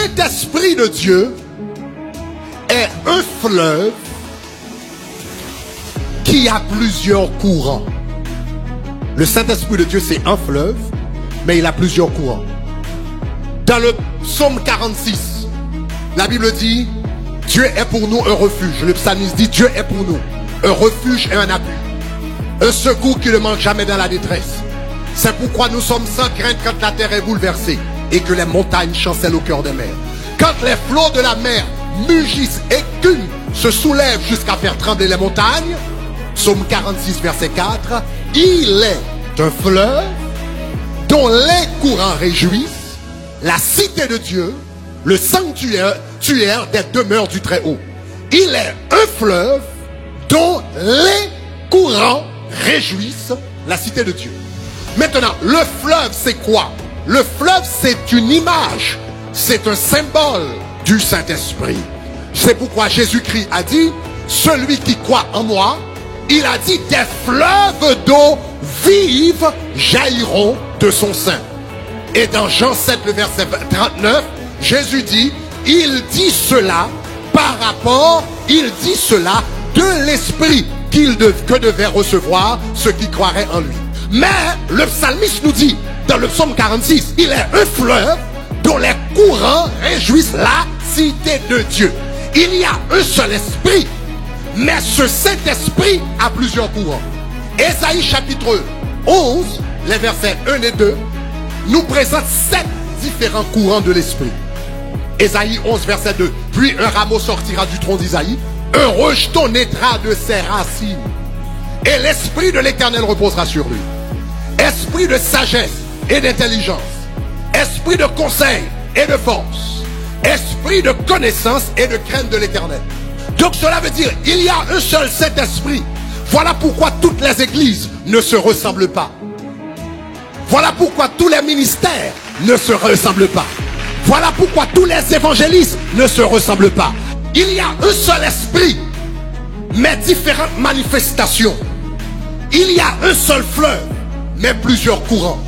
Saint-Esprit de Dieu est un fleuve qui a plusieurs courants. Le Saint-Esprit de Dieu, c'est un fleuve, mais il a plusieurs courants. Dans le psaume 46, la Bible dit, Dieu est pour nous un refuge. Le psalmiste dit, Dieu est pour nous un refuge et un appui. Un secours qui ne manque jamais dans la détresse. C'est pourquoi nous sommes sans crainte quand la terre est bouleversée et que les montagnes chancellent au cœur des mers. Quand les flots de la mer mugissent et qu'une se soulève jusqu'à faire trembler les montagnes, psaume 46, verset 4, il est un fleuve dont les courants réjouissent la cité de Dieu, le sanctuaire des demeures du Très-Haut. Il est un fleuve dont les courants réjouissent la cité de Dieu. Maintenant, le fleuve, c'est quoi? Le fleuve, c'est une image, c'est un symbole du Saint-Esprit. C'est pourquoi Jésus-Christ a dit, celui qui croit en moi, il a dit, des fleuves d'eau vive jailliront de son sein. Et dans Jean 7, le verset 39, Jésus dit, il dit cela par rapport, il dit cela de l'esprit que devaient recevoir ceux qui croiraient en lui. Mais le psalmiste nous dit, dans le psaume 46, il est un fleuve dont les courants réjouissent la cité de Dieu. Il y a un seul esprit, mais ce Saint-Esprit a plusieurs courants. Ésaïe chapitre 11, les versets 1 et 2, nous présente 7 différents courants de l'esprit. Ésaïe 11, verset 2. Puis un rameau sortira du tronc d'Isaïe, un rejeton naîtra de ses racines, et l'esprit de l'Éternel reposera sur lui. Esprit de sagesse et d'intelligence, esprit de conseil et de force, esprit de connaissance et de crainte de l'Éternel. Donc cela veut dire, il y a un seul Saint-Esprit. Voilà pourquoi toutes les églises ne se ressemblent pas. Voilà pourquoi tous les ministères ne se ressemblent pas. Voilà pourquoi tous les évangélistes ne se ressemblent pas. Il y a un seul esprit, mais différentes manifestations. Il y a un seul fleuve, mais plusieurs courants.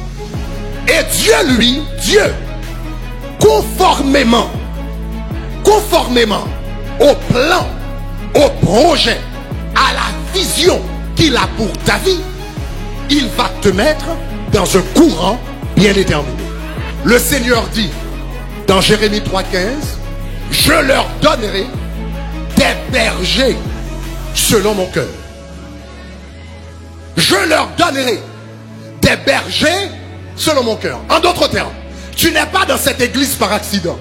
Et Dieu, lui, Dieu, conformément au plan, au projet, à la vision qu'il a pour ta vie, il va te mettre dans un courant bien déterminé. Le Seigneur dit dans Jérémie 3,15, je leur donnerai des bergers selon mon cœur. Je leur donnerai des bergers selon mon cœur. En d'autres termes, tu n'es pas dans cette église par accident.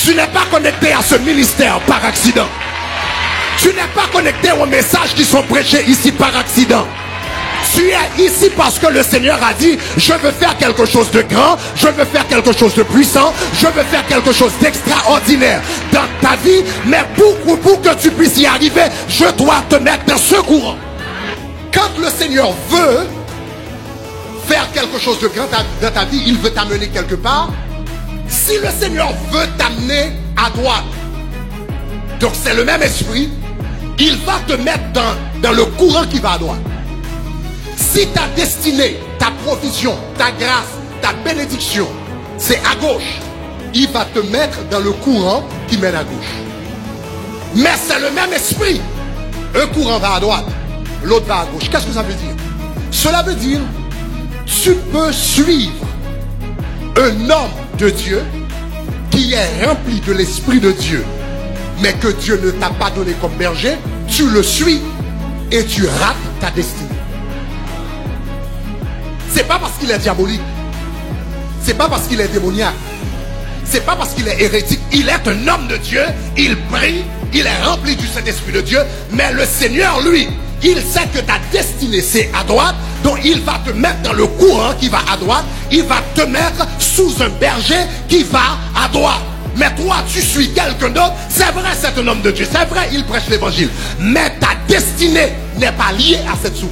Tu n'es pas connecté à ce ministère par accident. Tu n'es pas connecté aux messages qui sont prêchés ici par accident. Tu es ici parce que le Seigneur a dit, je veux faire quelque chose de grand, je veux faire quelque chose de puissant, je veux faire quelque chose d'extraordinaire dans ta vie, mais pour que tu puisses y arriver, je dois te mettre dans ce courant. Quand le Seigneur veut faire quelque chose de grand dans ta vie, il veut t'amener quelque part. Si le Seigneur veut t'amener à droite, donc c'est le même esprit, il va te mettre dans le courant qui va à droite. Si ta destinée, ta provision, ta grâce, ta bénédiction, c'est à gauche, il va te mettre dans le courant qui mène à gauche. Mais c'est le même esprit. Un courant va à droite, l'autre va à gauche. Qu'est-ce que ça veut dire? Cela veut dire, tu peux suivre un homme de Dieu qui est rempli de l'Esprit de Dieu, mais que Dieu ne t'a pas donné comme berger, tu le suis et tu rates ta destinée. C'est pas parce qu'il est diabolique, c'est pas parce qu'il est démoniaque, c'est pas parce qu'il est hérétique. Il est un homme de Dieu, il brille, il est rempli du Saint-Esprit de Dieu, mais le Seigneur, lui, il sait que ta destinée c'est à droite, donc il va te mettre dans le courant qui va à droite, il va te mettre sous un berger qui va à droite. Mais toi, tu suis quelqu'un d'autre. C'est vrai, c'est un homme de Dieu. C'est vrai, il prêche l'évangile. Mais ta destinée n'est pas liée à cette source.